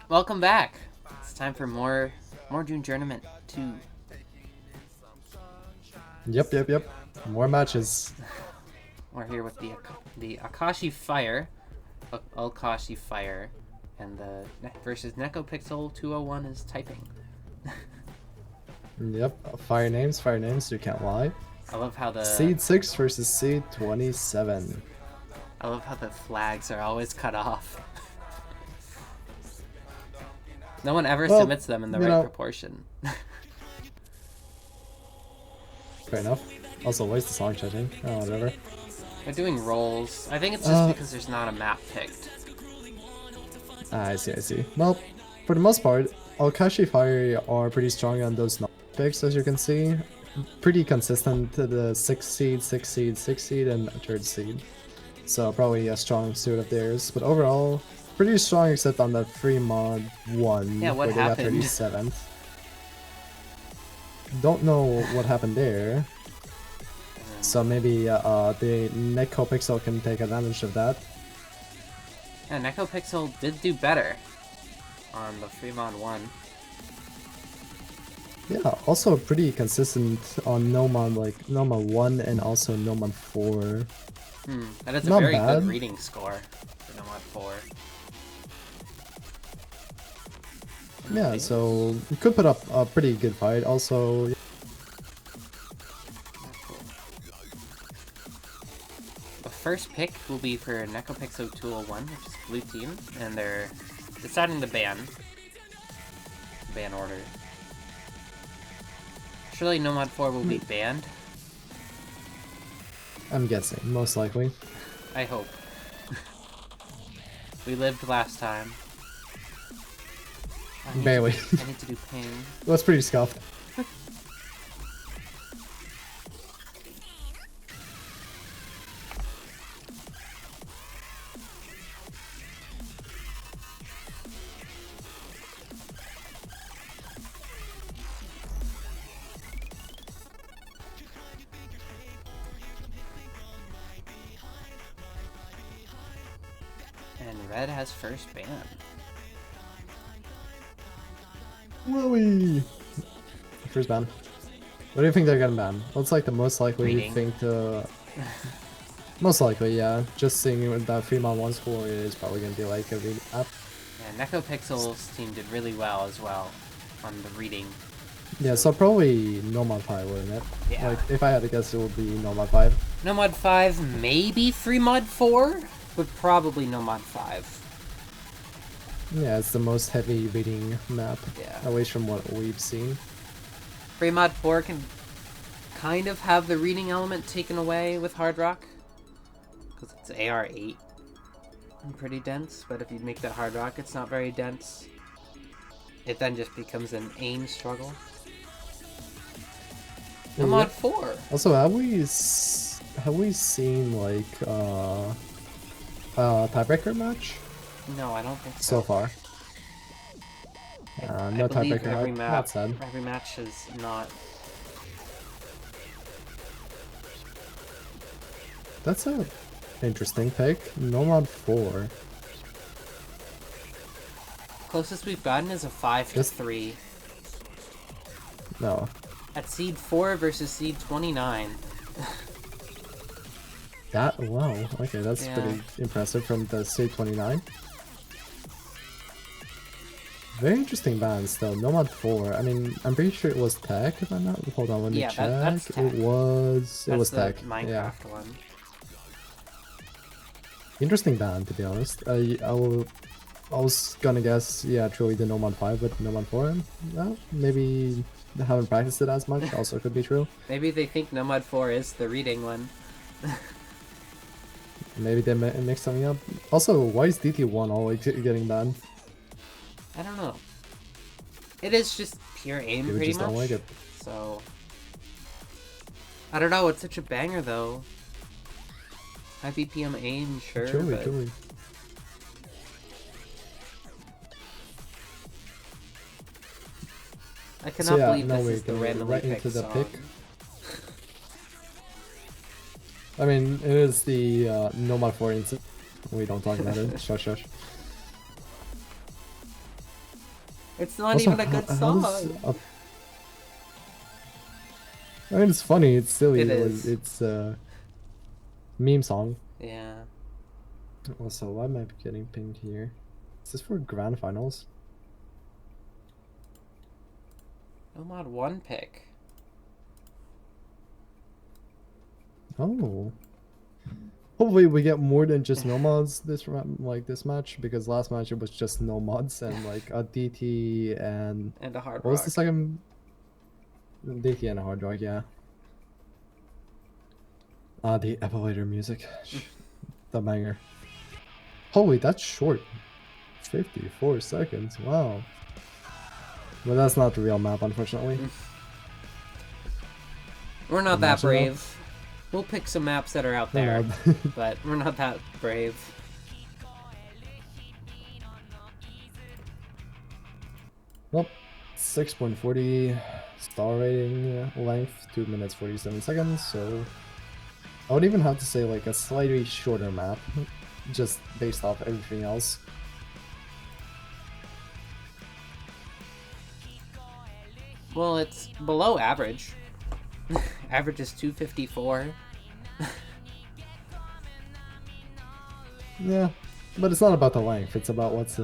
Welcome back. It's time for more June Tournament 2. Yep. More matches. We're here with the alkashifire, and the versus Nekopixel201 is typing. Yep, fire names, you can't lie. I love how the Seed 6 versus Seed 27. I love how the flags are always cut off. No one ever submits them in the right proportion. Fair enough. Also, where's the song judging? Oh, whatever. They're doing rolls. I think it's just because there's not a map picked. I see. Well, for the most part, alkashifire are pretty strong on those picks, as you can see. Pretty consistent to the 6 seed, 6 seed, 6 seed, and 3rd seed. So probably a strong suit of theirs. But overall, pretty strong except on the free mod 1, yeah, where they got 37th. Don't know what happened there. So maybe the Nekopixel can take advantage of that. Yeah, Nekopixel did do better on the free mod 1. Yeah, also pretty consistent on Nomad, like Nomad 1 and also Nomad 4. That is a Not very bad. good reading score for Nomad 4. Yeah, so we could put up a pretty good fight. Also, the first pick will be for Nekopixel201, which is blue team, and they're deciding to ban order. Surely Nomad 4 will be banned. I'm guessing, most likely. I hope. We lived last time. Barely. I need to do ping. That's pretty scuffed. And red has first ban. Whoa! First ban. What do you think they're gonna ban? What's like the most likely thing to... Most likely, yeah. Just seeing what that free mod 1 score is probably gonna be like a read app. Yeah, Nekopixel's team did really well as well on the reading. Yeah, so probably Nomad 5, wouldn't it? Yeah. Like, if I had to guess, it would be Nomad 5. Nomad 5, maybe free mod 4, but probably Nomad 5. Yeah, it's the most heavy reading map, at least from what we've seen. Free mod 4 can kind of have the reading element taken away with Hard Rock, because it's AR8 and pretty dense, but if you make that Hard Rock, it's not very dense. It then just becomes an aim struggle. Nomad 4! Also, have we seen, like, a tiebreaker match? No, I don't think so far. No tiebreaker. Every match is not. That's a interesting pick. Nomad 4. Closest we've gotten is a 5-3. No. At seed 4 versus seed 29. Wow. Okay, that's pretty impressive from the seed 29. Very interesting bands though. Nomad 4. I mean, I'm pretty sure it was tech if I'm not. Hold on, let me check. That's tech. It was tech. Minecraft one. Interesting band, to be honest. I was gonna guess, truly the Nomad 5, but Nomad 4, well, maybe they haven't practiced it as much. Also, could be true. Maybe they think Nomad 4 is the reading one. Maybe they mix something up. Also, why is DT1 always getting banned? I don't know. It is just pure aim, pretty much. Don't like it. So I don't know. It's such a banger, though. High BPM aim, sure. Truly. I cannot believe this is the randomly picked pick song. I mean, it is the Nomad 4 incident. We don't talk about it. Shush. It's not Also, even a good how does song. I mean, it's funny, it's silly, It is. it's a meme song. Yeah. Also, why am I getting pinged here? Is this for grand finals? No mod 1 pick. Oh. Hopefully we get more than just no mods this match, because last match it was just no mods and like a DT and And a hard what was the rock. second? DT and a hard rock, yeah. The elevator music. The banger. Holy, that's short. 54 seconds, wow. But that's not the real map, unfortunately. We're not that Imagine that. brave. We'll pick some maps that are out We're there, not. but we're not that brave. Well, 6.40 star rating length, 2 minutes 47 seconds, so I would even have to say like a slightly shorter map, just based off everything else. Well, it's below average. Average is 254. Yeah, but it's not about the length, it's about what's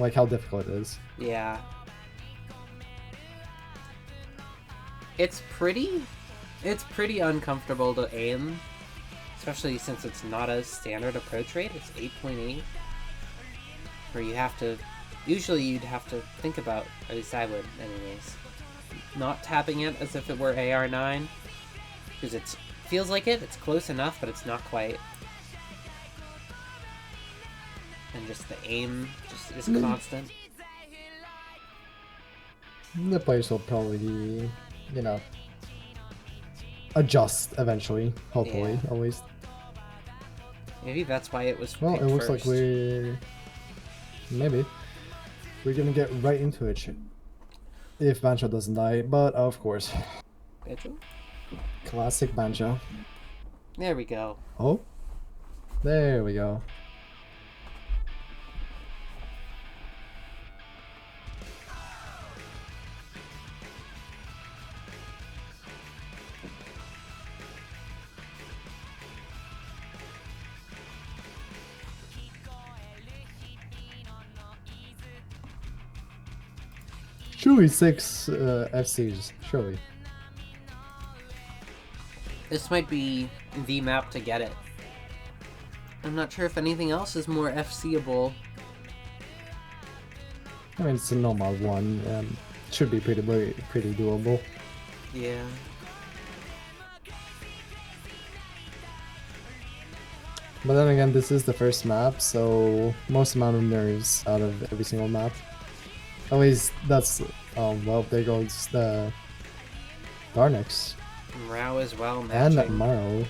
like how difficult it is. Yeah. It's pretty uncomfortable to aim, especially since it's not a standard approach rate. It's 8.8, where you have to, usually you'd have to think about, at least I would anyways, not tapping it as if it were AR9, because it feels like it's close enough, but it's not quite. And just the aim just is constant. The players will probably, you know, adjust eventually, hopefully, Yeah. at least. Maybe that's why it was Well, it picked looks like first. maybe we're gonna get right into it if Bancho doesn't die, but of course. Banjo? Classic Bancho. There we go. Oh, there we go. Surely 6 FCs, surely. This might be the map to get it. I'm not sure if anything else is more FCable. I mean, it's a normal one, and should be pretty doable. Yeah. But then again, this is the first map, so most amount of nerves out of every single map. At least that's, well, there goes the Darnix. Rao as well, And matching. Maro.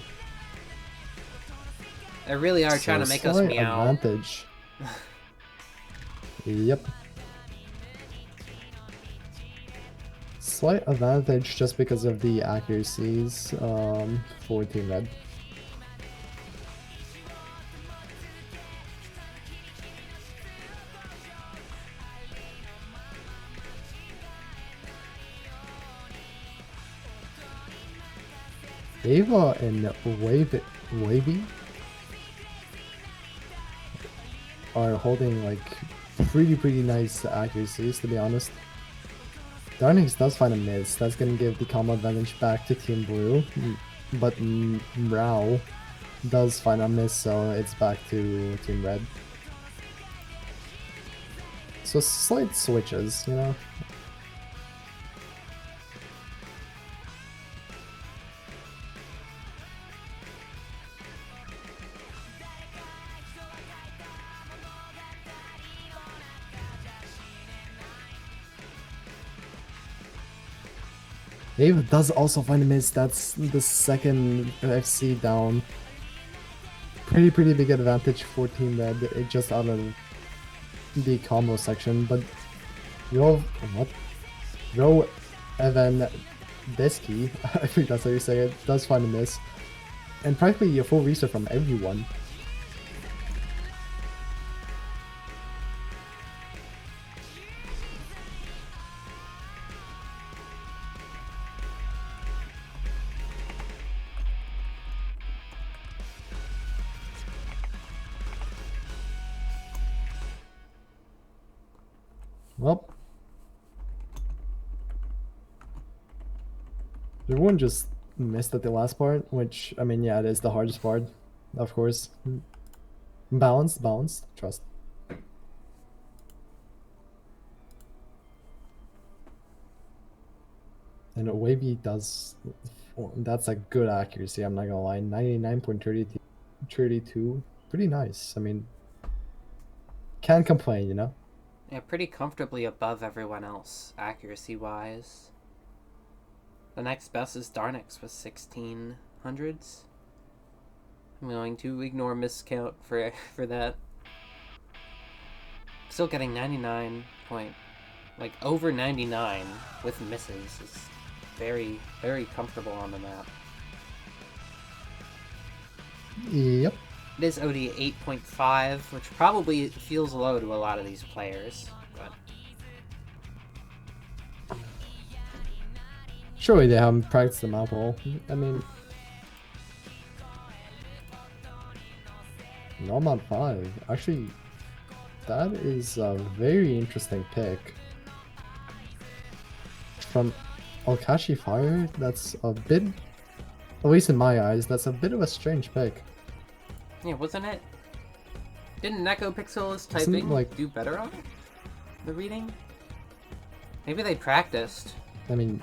They really are trying to make us slight meow. advantage. Yep. Slight advantage just because of the accuracies for Team Red. Ava and Wavy are holding like pretty nice accuracies, to be honest. Darnix does find a miss. That's gonna give the combo advantage back to Team Blue, but Rao does find a miss, so it's back to Team Red. So slight switches, you know. Ava does also find a miss. That's the second FC down. Pretty big advantage for Team Red, just out of the combo section. But Ro Evan Desky, I think that's how you say it, does find a miss. And practically a full reset from everyone. Well, everyone just missed at the last part, which, I mean, yeah, it is the hardest part, of course. Balance, trust. And Wavy does, that's a good accuracy, I'm not gonna lie. 99.32, pretty nice. I mean, can't complain, you know? Yeah, pretty comfortably above everyone else, accuracy-wise. The next best is Darnix with 1600s. I'm going to ignore miscount for that. Still getting 99 point, like over 99 with misses is very, very comfortable on the map. Yep. It is OD 8.5, which probably feels low to a lot of these players, but Surely they haven't practiced the map well. I mean, Nomad 5. Actually, that is a very interesting pick. From alkashifire, that's a bit, at least in my eyes, that's a bit of a strange pick. yeah, wasn't it? Didn't Nekopixel's typing like do better on it? The reading? Maybe they practiced. I mean,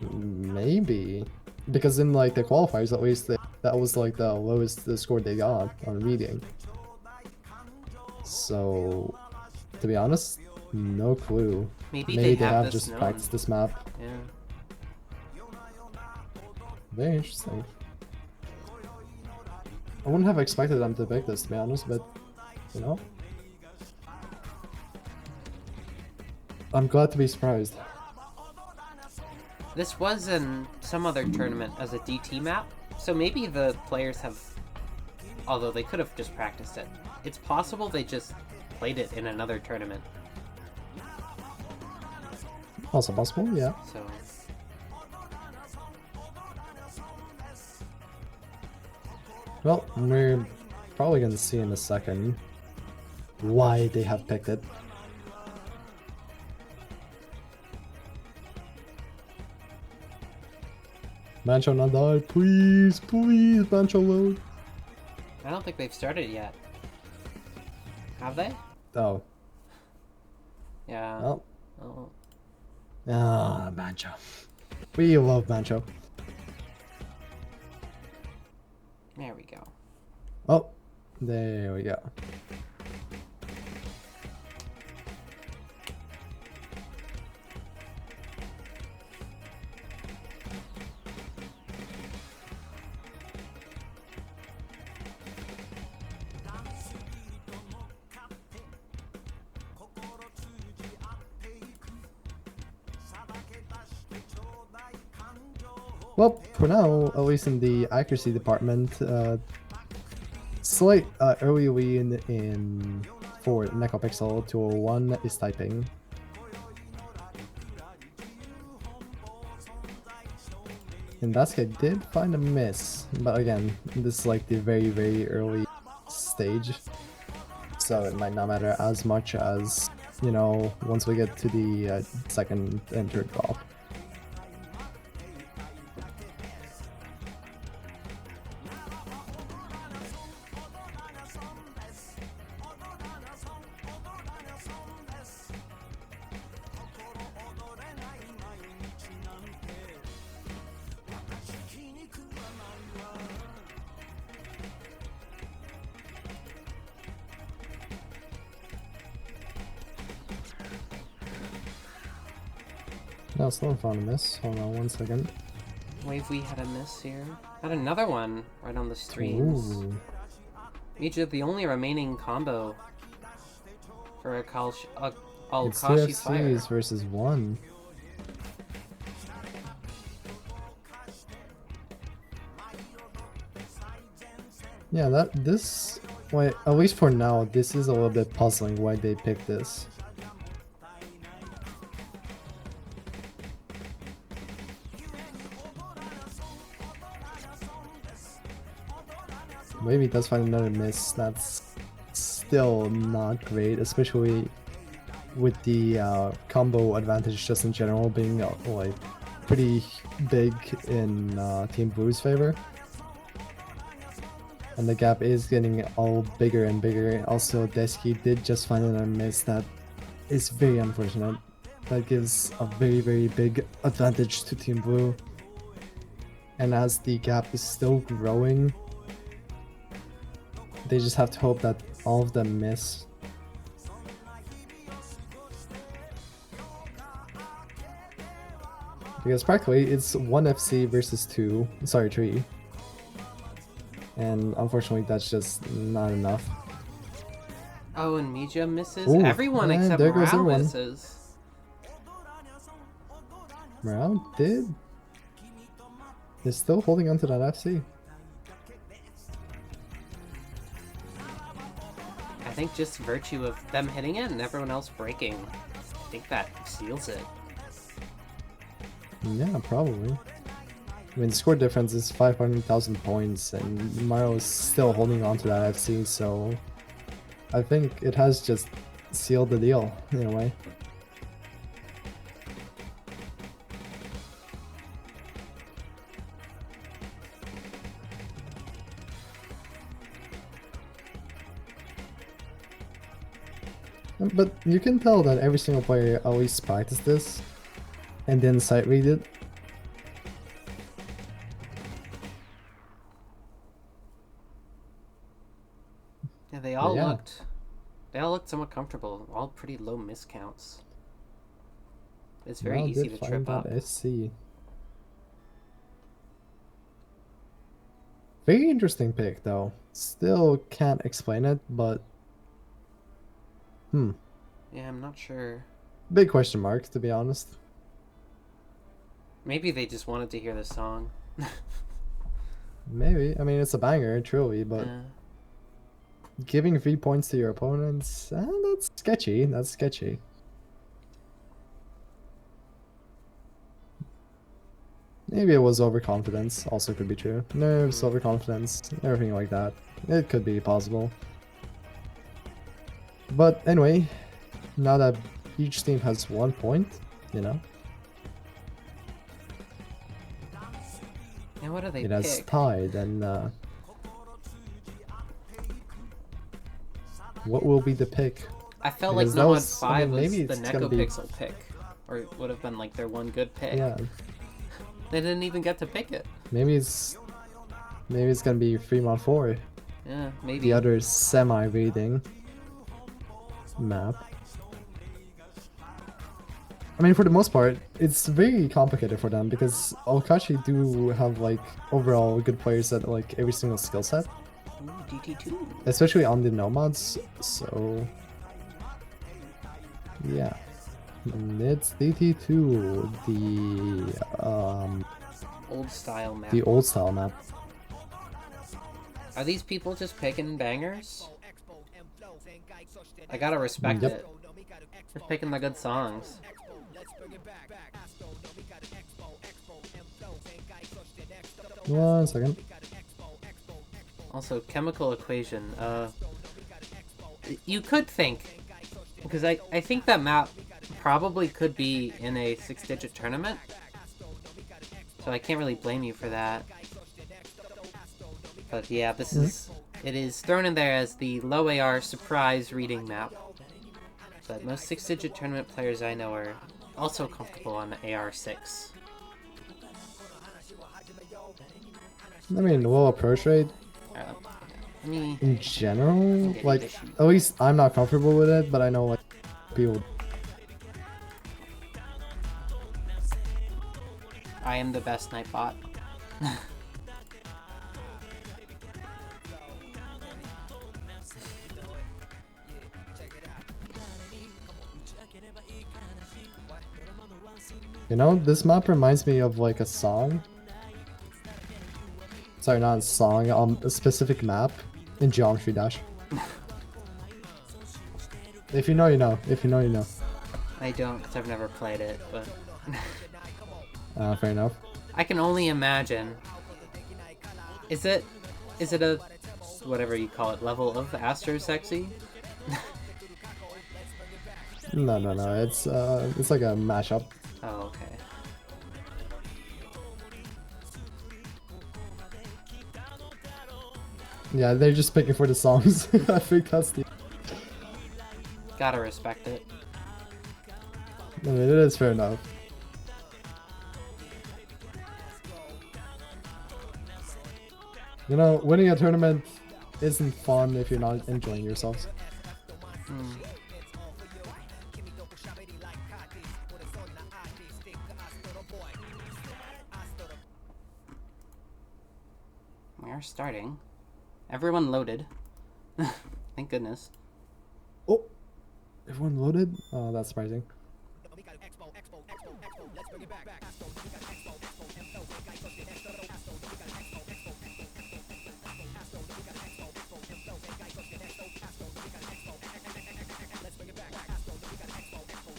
maybe. Because in like the qualifiers, at least, that was like the lowest the score they got on reading. So, to be honest, no clue. Maybe Maybe they have just known. practiced this map. Yeah. Very interesting. I wouldn't have expected them to pick this, to be honest, but, you know. I'm glad to be surprised. This was in some other tournament as a DT map, so maybe the players have, although they could have just practiced it. It's possible they just played it in another tournament. Also possible, yeah. So Well, we're probably gonna see in a second why they have picked it. Mancho not die, please, please, Mancho load. I don't think they've started yet. Have they? Oh. Yeah. Oh. Oh. Ah, Mancho. We love Mancho. There we go. Oh, there we go. Well, for now, at least in the accuracy department, slight early lead in for Nekopixel201 is typing. And Daisuke did find a miss, but again, this is like the very, very early stage, so it might not matter as much as, you know, once we get to the second and third call. No, someone found a miss. Hold on one second. Wave, we had a miss here. Had another one right on the streams. Ooh. Each of the only remaining combo for a It's alkashifire. 2 FCs versus 1. Yeah, this, wait, at least for now, this is a little bit puzzling why they picked this. Maybe he does find another miss. That's still not great, especially with the combo advantage just in general being like pretty big in Team Blue's favor. And the gap is getting all bigger and bigger. Also, Deski did just find another miss that is very unfortunate. That gives a very, very big advantage to Team Blue. And as the gap is still growing, they just have to hope that all of them miss. Because practically it's 1 FC versus 3. And unfortunately that's just not enough. Oh, and Mija misses? Ooh, Everyone and except there goes Morale everyone. misses. Morale is still holding on to that FC. I think just virtue of them hitting it and everyone else breaking, I think that seals it. Yeah, probably. I mean, the score difference is 500,000 points, and Mario is still holding on to that FC, so I think it has just sealed the deal in a way. But you can tell that every single player always practiced this and then sight read it. Yeah, they all looked somewhat comfortable. All pretty low miscounts. It's very easy to trip up. SC. Very interesting pick though. Still can't explain it, but Yeah, I'm not sure. big question mark, to be honest. Maybe they just wanted to hear the song. Maybe. I mean, it's a banger, truly, but giving 3 points to your opponents, that's sketchy. That's sketchy. Maybe it was overconfidence, also could be true. Nerves, overconfidence, everything like that. It could be possible. But anyway, now that each team has 1 point, you know. And what do they It has pick? tied, and what will be the pick? I felt Because like that Nomad was- 5 I mean, was maybe the it's gonna be- Nekopixel pick. Or it would have been like their one good pick. Yeah, They didn't even get to pick it. maybe it's gonna be Fremont 4, Yeah, maybe. the other semi-reading map. I mean, for the most part, it's very complicated for them because Alkashi do have like overall good players at like every single skill set, Ooh, JJ2. especially on the nomads. So yeah, and it's DT2, Old style map. the old style map. Are these people just picking bangers? I gotta respect Yep. it. They're picking the good songs. One second. Also, chemical equation. You could think, because I think that map probably could be in a 6-digit tournament. So I can't really blame you for that. But yeah, it is thrown in there as the low AR surprise reading map. But most 6-digit tournament players I know are also comfortable on the AR6. I mean, low approach rate I mean, in general, Getting like issues. at least I'm not comfortable with it, but I know like people. I am the best Nightbot. You know, this map reminds me of like a song. Sorry, not a song, a specific map in Geometry Dash. If you know, you know. If you know, you know. I don't, because I've never played it, but... Fair enough. I can only imagine. Is it a, whatever you call it, level of Astro Sexy? No. It's like a mashup. Oh, okay. Yeah, they're just picking for the songs. I think that's the. Gotta respect it. I mean, it is fair enough. You know, winning a tournament isn't fun if you're not enjoying yourselves. We are starting. Everyone loaded. Thank goodness. Oh, everyone loaded? Oh, that's surprising.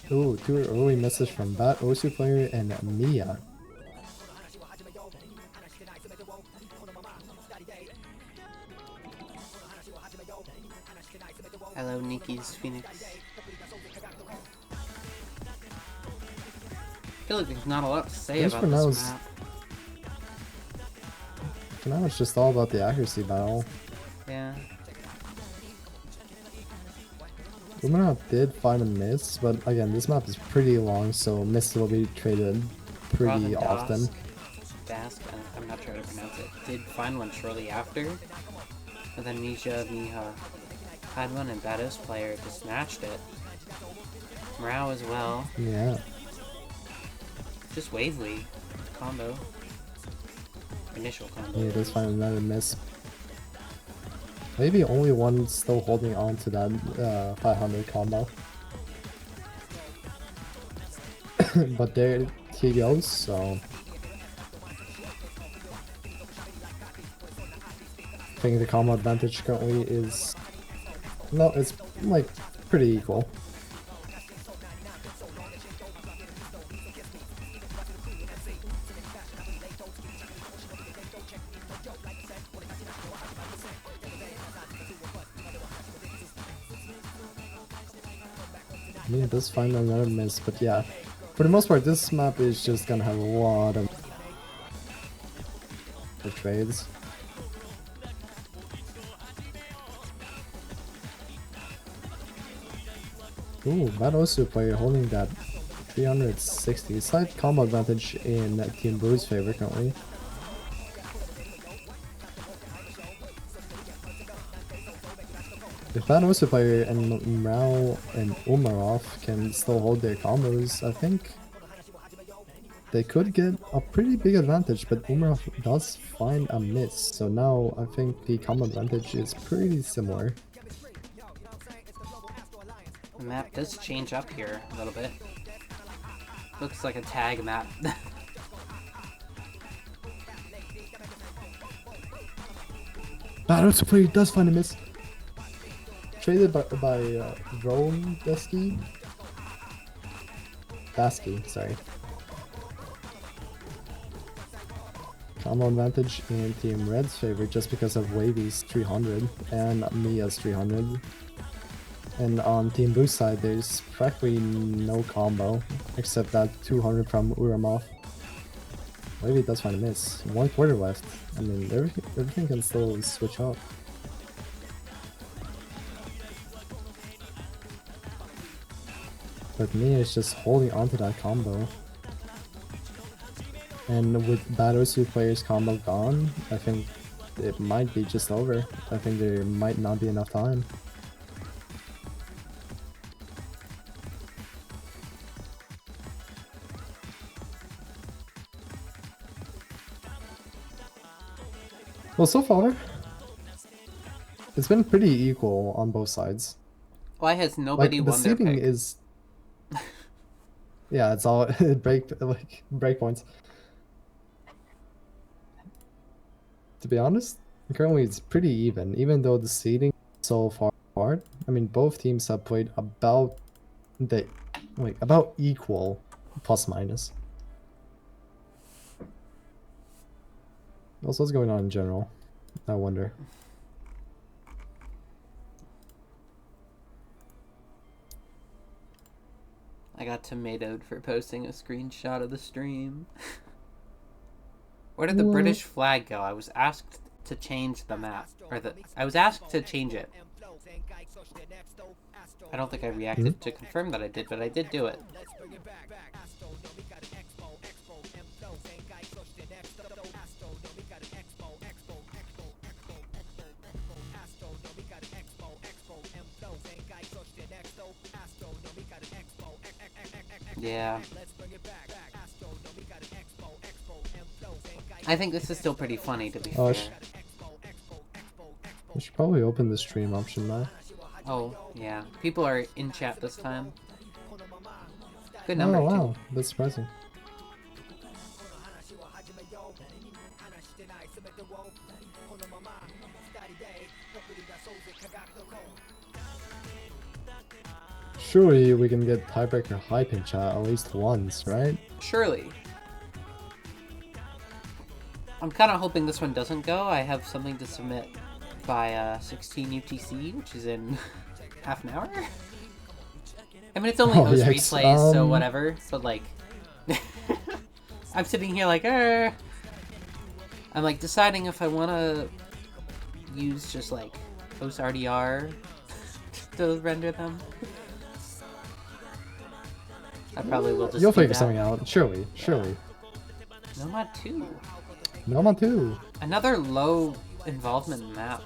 Ooh, two early messages from Bat Osu player and Mia. Hello, Nikki's Phoenix. I feel like there's not a lot to say about this map. For now, it's just all about the accuracy battle. Yeah. Umara did find a miss, but again, this map is pretty long, so miss will be traded pretty often. Dask, I'm not sure how to pronounce it, did find one shortly after, but then Miha had one, and Bados player just snatched it. Morale as well. Yeah. Just Wavely combo. Initial combo. Yeah, does find another miss. Maybe only one still holding on to that 500 combo. But there he goes, so... I think the combo advantage currently is... No, it's like pretty equal. I mean, it does find another miss, but yeah. For the most part, this map is just gonna have a lot of trades. Ooh, Bad Osu player holding that 360. Slight combo advantage in Team Blue's favor currently. If Bad Osu player and Mao and Umarov can still hold their combos, I think they could get a pretty big advantage, but Umarov does find a miss, so now I think the combo advantage is pretty similar. The map does change up here a little bit. Looks like a tag map. Bad Osu player does find a miss. Traded by Rome Dasky, sorry. Combo advantage in Team Red's favor just because of Wavy's 300 and Mia's 300. And on Team Blue's side, there's practically no combo except that 200 from Uramov. Wavy does find a miss. 1/4 left. I mean, everything can still switch up. But Mia is just holding onto that combo. And with Bad Osu players combo gone, I think it might be just over. I think there might not be enough time. Well, so far, it's been pretty equal on both sides. Why has nobody won their pick? The seeding is... Yeah, it's all break points. To be honest, currently it's pretty even though the seeding is so far apart. I mean, both teams have played about equal plus minus. Also, what's going on in general? I wonder. I got tomatoed for posting a screenshot of the stream. Where did the What? British flag go? I was asked to change the map. I was asked to change it. I don't think I reacted to confirm that I did, but I did do it. Yeah. I think this is still pretty funny, to be fair. I should probably open the stream option now. Oh, yeah. People are in chat this time. Good number, Oh, wow. too. That's surprising. Surely we can get tiebreaker hype in chat at least once, right? Surely. I'm kind of hoping this one doesn't go. I have something to submit by 16 UTC, which is in half an hour. I mean, it's only host replays, so whatever. But like, I'm sitting here like, I'm like deciding if I want to use just like host RDR to render them. I probably will just. You'll figure something out, surely. Nomad 2. Nomad 2. Another low involvement map.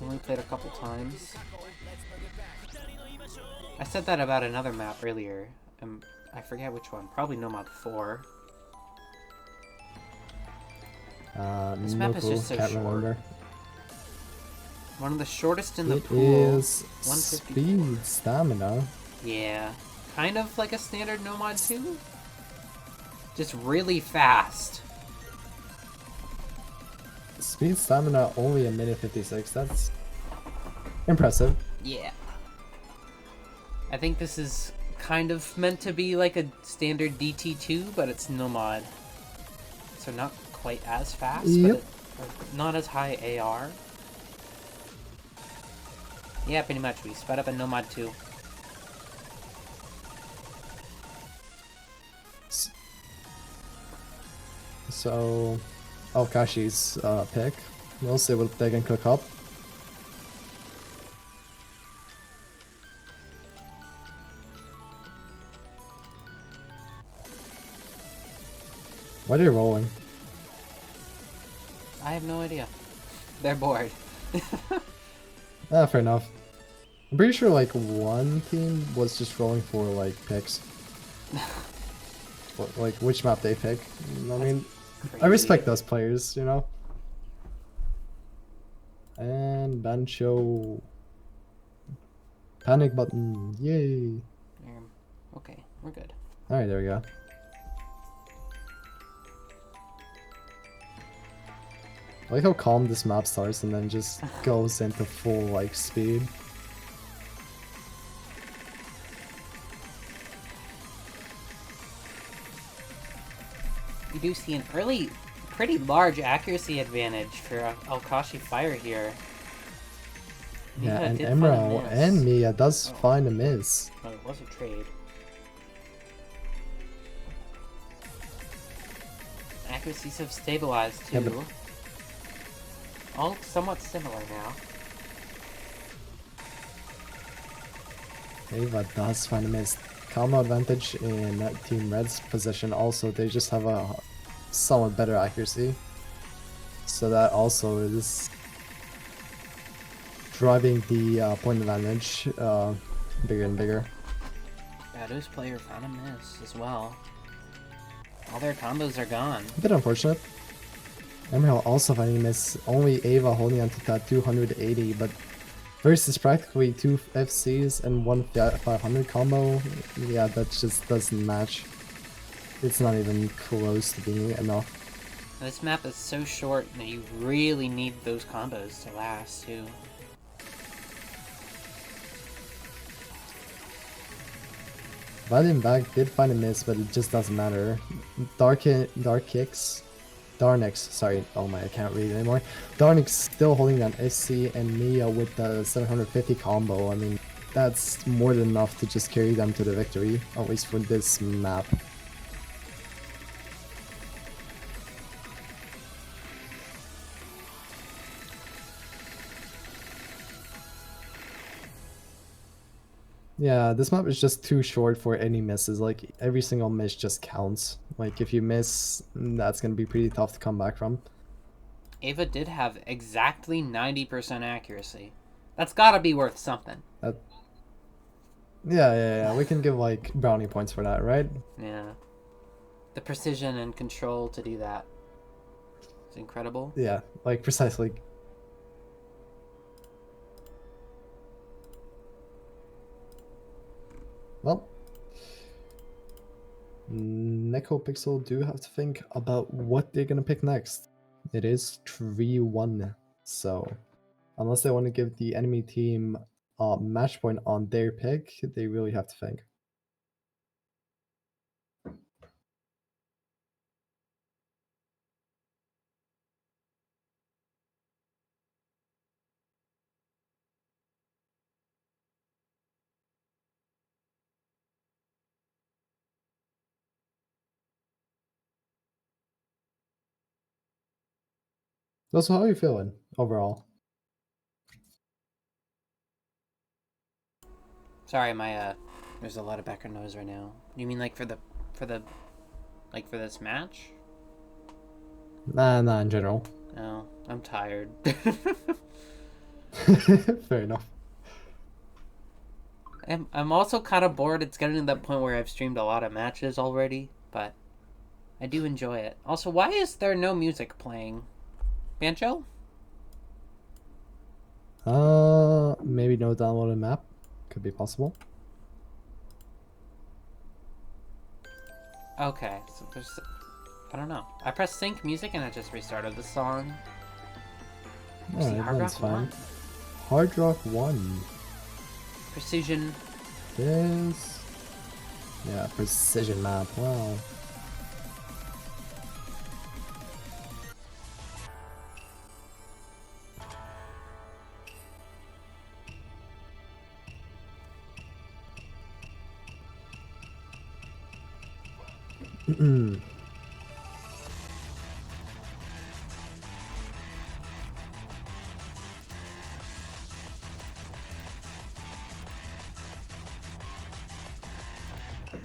Only played a couple times. I said that about another map earlier. I forget which one. Probably Nomad 4. This map is just so short. Remember. One of the shortest in the pool. It is speed, stamina. Yeah. Kind of like a standard Nomad 2. Just really fast. Speed, stamina, only a minute 56. That's impressive. Yeah. I think this is kind of meant to be like a standard DT2, but it's Nomad. So not quite as fast, yep. But not as high AR. Yeah, pretty much. We sped up a Nomad 2. So, Alkashi's pick. We'll see what they can cook up. Why are they rolling? I have no idea. They're bored. Fair enough. I'm pretty sure like one team was just rolling for like picks. Like which map they pick. I mean, crazy. I respect those players, you know. And Bancho. Panic button, yay. Okay, we're good. Alright, there we go. I like how calm this map starts and then just goes into full like speed. You do see an early, pretty large accuracy advantage for alkashifire here. Yeah, and Emerald and Mia does find a miss. Oh, it was a trade. Accuracies have stabilized too. Yeah, all somewhat similar now. Ava does find a miss. Combo advantage in Team Red's position also. They just have a somewhat better accuracy. So that also is driving the point advantage bigger and bigger. Bado's player found a miss as well. All their combos are gone. A bit unfortunate. Emerald also finding a miss. Only Ava holding onto that 280, but versus practically 2 FCs and 1 500 combo, yeah, that just doesn't match. It's not even close to being enough. This map is so short that you really need those combos to last too. Valiant Bag did find a miss, but it just doesn't matter. Darnix, sorry, oh my, I can't read anymore. Darnix still holding an SC and Mia with the 750 combo. I mean, that's more than enough to just carry them to the victory, at least for this map. Yeah, this map is just too short for any misses. Like, every single miss just counts. Like, if you miss, that's gonna be pretty tough to come back from. Ava did have exactly 90% accuracy. That's gotta be worth something. Yeah, we can give, like, brownie points for that, right? Yeah. The precision and control to do that is incredible. Yeah, like, precisely. Well, Nekopixel do have to think about what they're gonna pick next. It is 3-1, so unless they want to give the enemy team a match point on their pick, they really have to think. So how are you feeling overall? Sorry, my there's a lot of background noise right now. You mean like for the like for this match? Nah, in general. No, I'm tired. Fair enough. I'm also kind of bored. It's getting to that point where I've streamed a lot of matches already, but I do enjoy it. Also, why is there no music playing? Banjo? Maybe no downloaded map. Could be possible. Okay, so there's... I don't know. I pressed sync music and it just restarted the song. See, Alright, Hard that's Rock fine. 1? Hard Rock 1. Precision. This... Yeah, precision map, wow.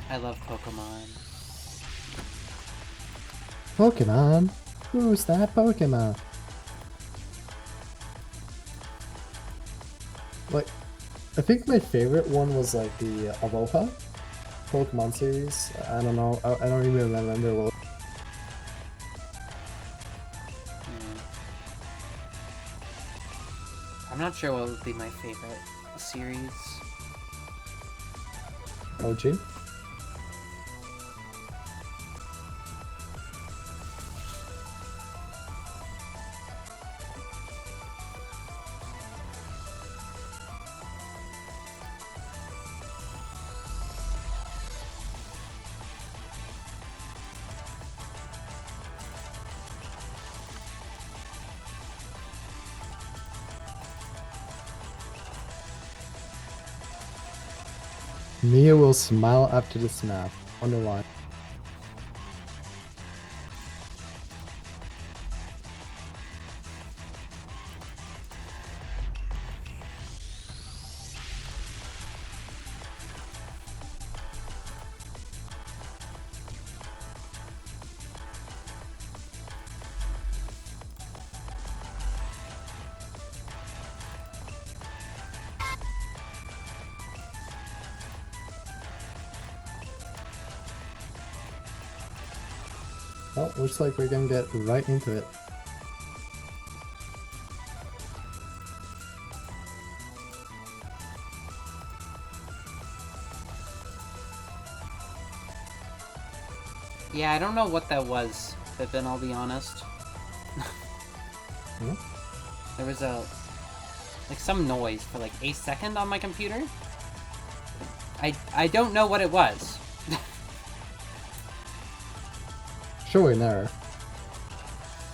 I love Pokemon. Pokemon? Who's that Pokemon? Like, I think my favorite one was like the Aloha Pokemon series. I don't know. I don't even remember what. I'm not sure what would be my favorite series. OG? Mia will smile after the snap. Wonder why. Well, looks like we're gonna get right into it. Yeah, I don't know what that was, Pippin, I'll be honest. Hmm? There was like some noise for like a second on my computer. I don't know what it was. Showing error.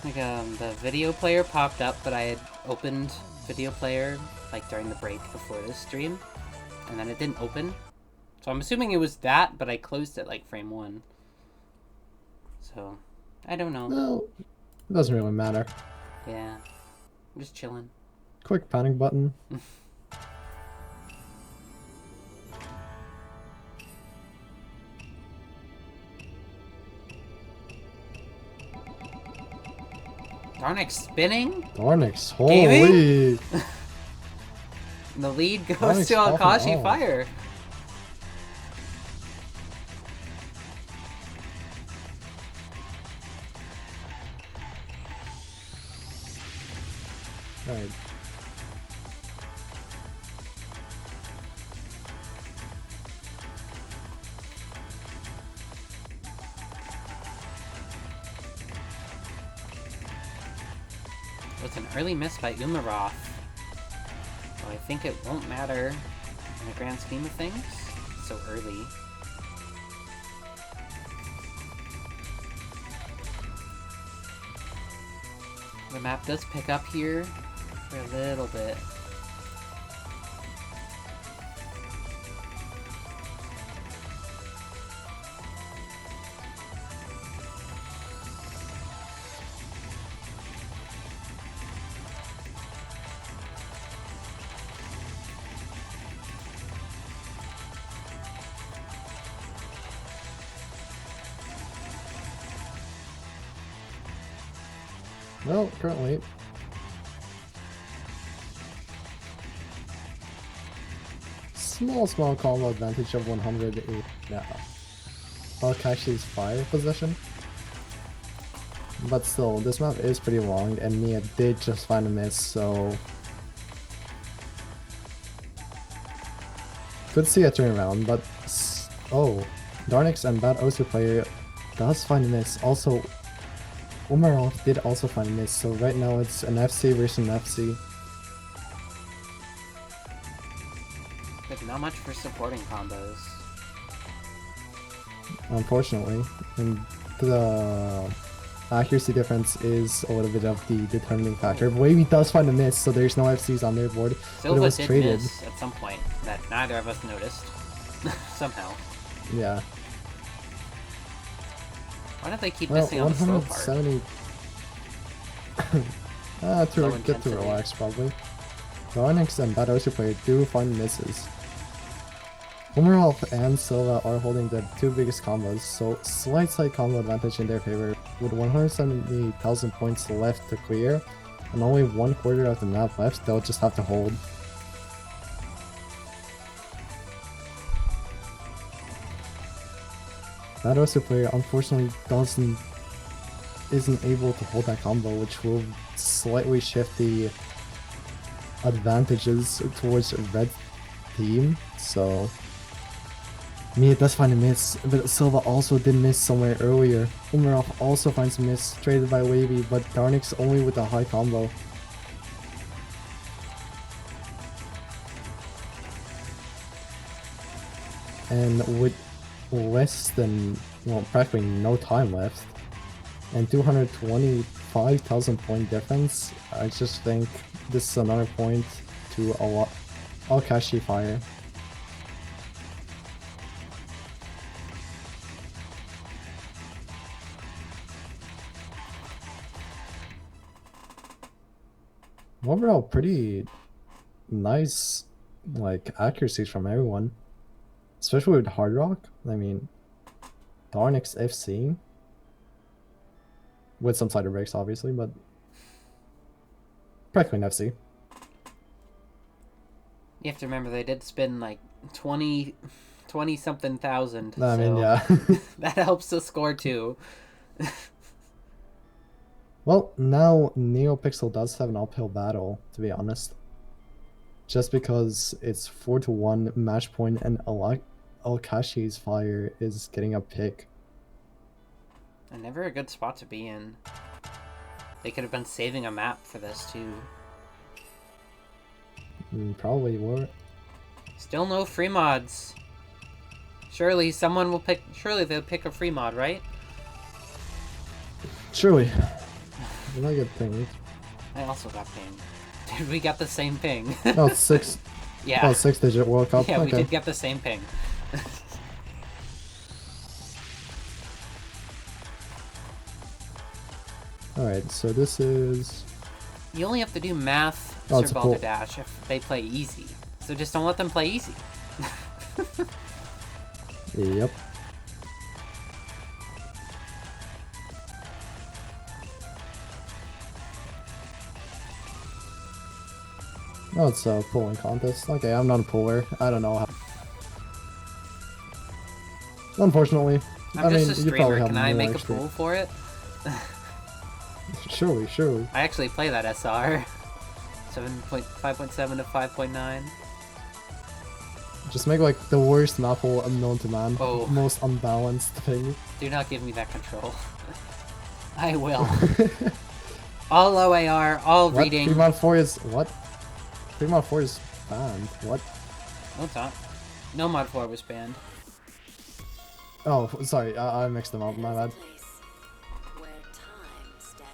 Like the video player popped up, but I had opened video player like during the break before this stream. and then it didn't open. So I'm assuming it was that, but I closed it like frame 1. So, I don't know. No, it doesn't really matter. Yeah. I'm just chilling. Quick panic button. Darnick spinning? Darnix, Gaming? holy! The lead goes Darnick's to popping off. alkashifire. Alright. It's an early miss by Umaroth. Well, I think it won't matter in the grand scheme of things. It's so early. The map does pick up here for a little bit. Well, currently. Small combo advantage of 100 in Alkashi's fire position. But still, this map is pretty long, and Mia did just find a miss, so... Could see a turnaround, but... Oh, Darnix and Bad Osu player does find a miss. Also, Umarov did also find a miss, so right now it's an FC versus an FC. But not much for supporting combos. Unfortunately, and the accuracy difference is a little bit of the determining factor. Wavy does find a miss, so there's no FCs on their board, but it Silva was did traded. miss at some point that neither of us noticed. Somehow. Yeah. Why don't they keep Well, missing on the slow part? 170. Low To get to intensity. relax, probably. The Onyx and Bad Osu player do find misses. Umarov and Silva are holding the two biggest combos, so slight combo advantage in their favor, with 170,000 points left to clear, and only 1/4 of the map left. They'll just have to hold. That Osu player unfortunately isn't able to hold that combo, which will slightly shift the advantages towards red team, so Mia does find a miss, but Silva also did miss somewhere earlier. Umarov also finds a miss, traded by Wavy, but Darnix only with a high combo. And with less than, well, practically no time left, and 225,000 point difference, I just think this is another point to alkashifire. Overall, pretty nice, like, accuracies from everyone. Especially with Hard Rock. I mean, Darnix FC. With some cider breaks, obviously, but practically an FC. You have to remember they did spend like 20 something thousand. I mean, so yeah. that helps the score too. Well, now Nekopixel does have an uphill battle, to be honest. Just because it's 4-1 match point and Alkashi's fire is getting a pick. And never a good spot to be in. They could have been saving a map for this too. Probably were. Still no free mods. Surely someone will pick. Surely they'll pick a free mod, right? Surely. Did I get pinged? I also got pinged. Dude, we got the same ping. Oh, it's 6. Yeah. Oh, 6-digit World Cup. Yeah, we Okay. did get the same ping. Alright, so this is... You only have to do math, Oh, Sir it's a pull. Balderdash, if they play easy. So just don't let them play easy. Yep. Oh, it's a pulling contest. Okay, I'm not a puller. I don't know how. Unfortunately. I'm just a you probably streamer. have Can I more make a extreme- pool for it? Surely, surely. I actually play that SR. 5.7 to 5.9. Just make like the worst map pool known to man. Oh. Most unbalanced thing. Do not give me that control. I will. All OAR, all What? reading. 3mod4 is... What? 3mod4 is banned. What? No, it's not. No Mod 4 was banned. Oh, sorry. I mixed them up. My bad.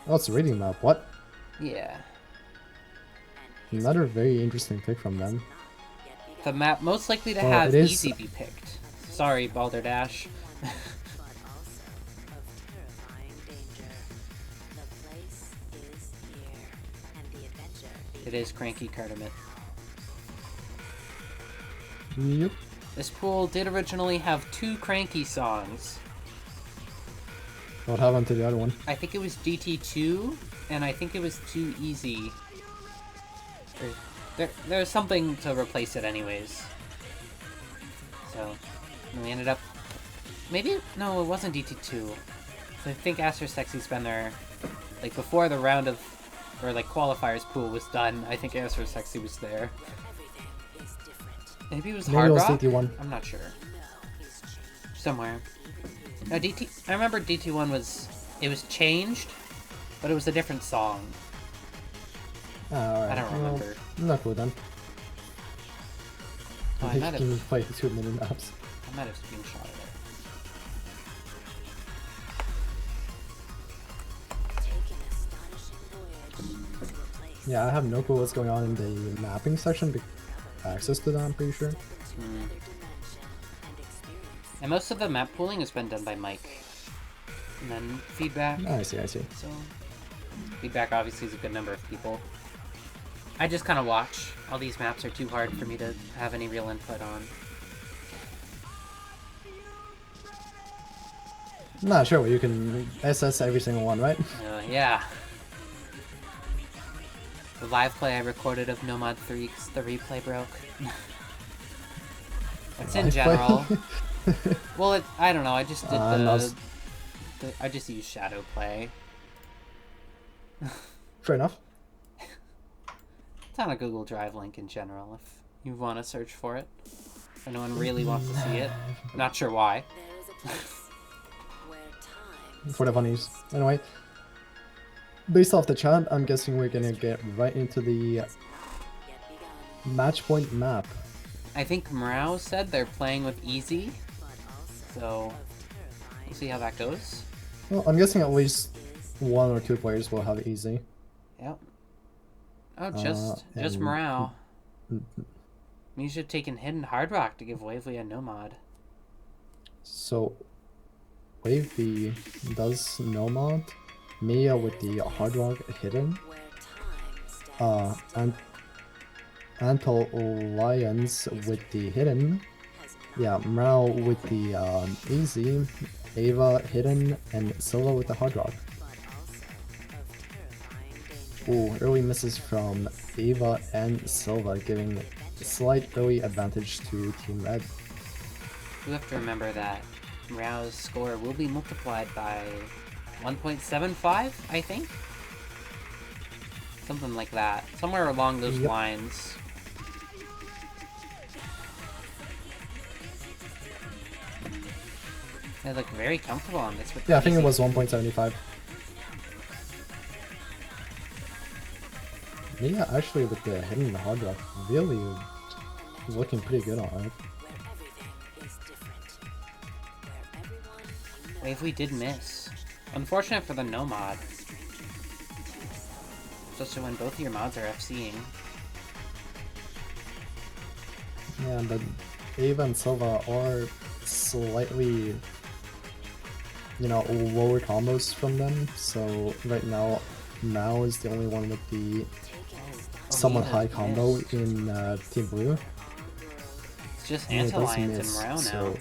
Oh, it's a reading map. What? Yeah. Another very interesting pick from them. The map most likely to Well, have it is- easy be picked. Sorry, Balderdash. It is Cranky Cardamom. Yep. This pool did originally have 2 Cranky songs. What happened to the other one? I think it was GT2, and I think it was Too Easy. There's something to replace it anyways. So, we ended up... Maybe... No, it wasn't DT2. So I think Aster Sexy's been there... Like, before the round of... Or, like, qualifiers pool was done, I think Aster Sexy was there. Maybe it was Maybe Hard it was Rock? DT1. I'm not sure. Somewhere. No, I remember DT1 was... It was changed, but it was a different song. Alright. I don't remember. Not cool then. Oh, I might Can you have play too many maps? screenshotted it. Yeah, I have no clue what's going on in the mapping section. Access to that, I'm pretty sure. And most of the map pooling has been done by Mike. And then feedback. I see, I see. So feedback obviously is a good number of people. I just kind of watch. All these maps are too hard for me to have any real input on. Nah, sure, you can SS every single one, right? Yeah. The live play I recorded of No Mod 3 because the replay broke. It's in Live play? general. Well, I don't know. I just did not- I just used Shadow Play. Fair enough. It's on a Google Drive link in general if you want to search for it. If anyone really wants to see it. Not sure why. For the funnies. Anyway, based off the chat, I'm guessing we're gonna get right into the match point map. I think Morao said they're playing with easy. So we'll see how that goes. Well, I'm guessing at least 1 or 2 players will have easy. Yep. Oh, just and- Morao. You should have taken Hidden Hard Rock to give Wavely a no mod. So, Wave B does no mod, Mia with the Hard Rock hidden, and Anto Lions with the hidden, yeah, Mrao with the easy, Ava hidden, and Silva with the Hard Rock. Ooh, early misses from Ava and Silva, giving a slight early advantage to Team Red. You have to remember that Morao's score will be multiplied by 1.75, I think? Something like that. Somewhere along those Yep. lines. They look very comfortable on this. With Yeah, I think it easy. was 1.75. Mia actually with the hidden Hard Rock really looking pretty good on it. Wavely did miss. Unfortunate for the no mod. Especially when both of your mods are FCing. Yeah, but Ava and Silva are slightly, you know, lower combos from them. So right now, Mao is the only one with the somewhat Eva high combo missed. in Team Blue. It's just Yeah, it does Anti-Lions and miss, Morale now. so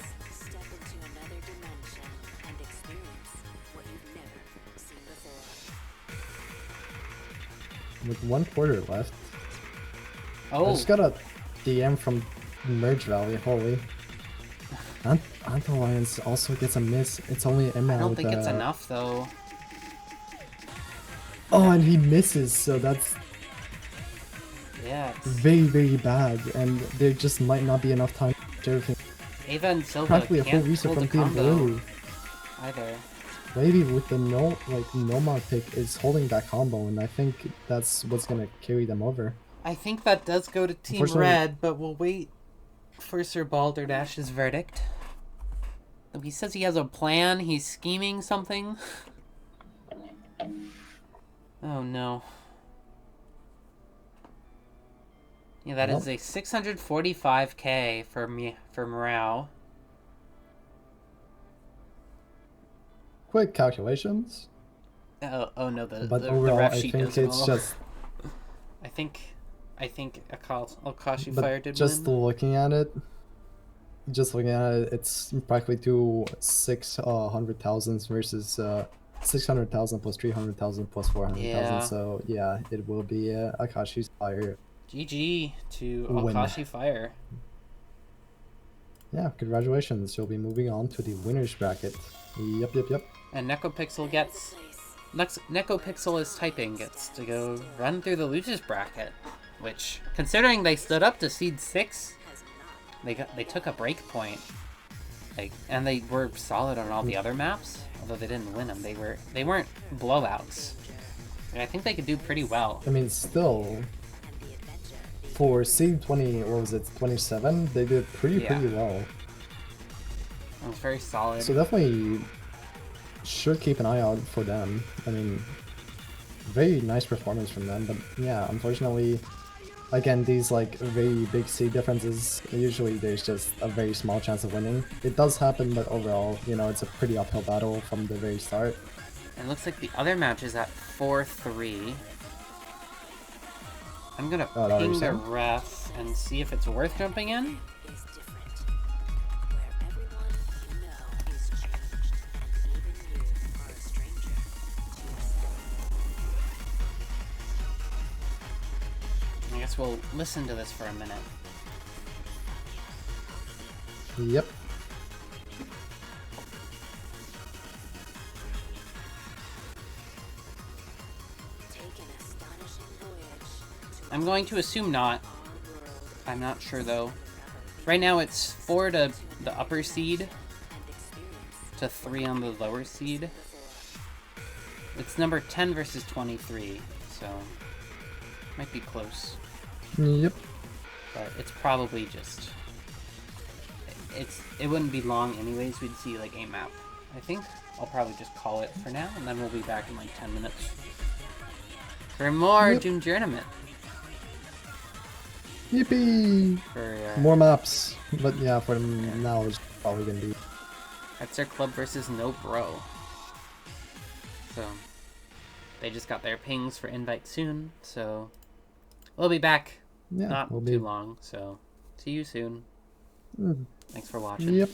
with 1/4 left, I Oh, just got a DM from Merge Valley. Holy. Anti-Lions also gets a miss. It's only Emma I don't with think it's enough though. Oh, and he misses, so that's Yeah, it's... very bad, and there just might not be enough time to everything. Ava and Silva Practically a full can't reset hold from a Team combo Blue. either. Maybe with the Nomad pick is holding that combo, and I think that's what's gonna carry them over. I think that does go to Team Unfortunately- Red, but we'll wait for Sir Balderdash's verdict. He says he has a plan, he's scheming something. Oh no. Yeah, that is a 645k for me for Morale. Quick calculations, Oh no, the but the overall, ref I sheet think does it it's all. just. I think alkashifire But did just win. looking at it, it's practically 600,000 versus 600,000 plus 300,000 plus 400,000. Yeah. So yeah, it will be Akashi's Fire. GG to Win. alkashifire. Yeah, congratulations. You'll be moving on to the winners bracket. Yep. And Nekopixel gets... Nekopixel is typing gets to go run through the losers bracket. Which, considering they stood up to seed 6, they took a break point. And they were solid on all the other maps, although they didn't win them. They weren't blowouts. And I think they could do pretty well. I mean, still, for seed 20, what was it, 27, they did pretty well. It was very solid. So definitely should keep an eye out for them. I mean, very nice performance from them, but yeah, unfortunately, again, these like very big seed differences, usually there's just a very small chance of winning. It does happen, but overall, you know, it's a pretty uphill battle from the very start. It looks like the other match is at 4-3. I'm gonna ping the ref and see if it's worth jumping in. I guess we'll listen to this for a minute. Yep. I'm going to assume not. I'm not sure though. Right now it's 4 to the upper seed to 3 on the lower seed. It's number 10 versus 23, so might be close. Yep. But it's probably just it wouldn't be long anyways. We'd see like a map. I think I'll probably just call it for now, and then we'll be back in like 10 minutes for more June Tournament. Yippee! For more maps, but yeah, for now it's probably gonna be. That's their club versus No Bro. So they just got their pings for invite soon. So we'll be back. Yeah, Not too long. So see you soon. Thanks for watching. Yep.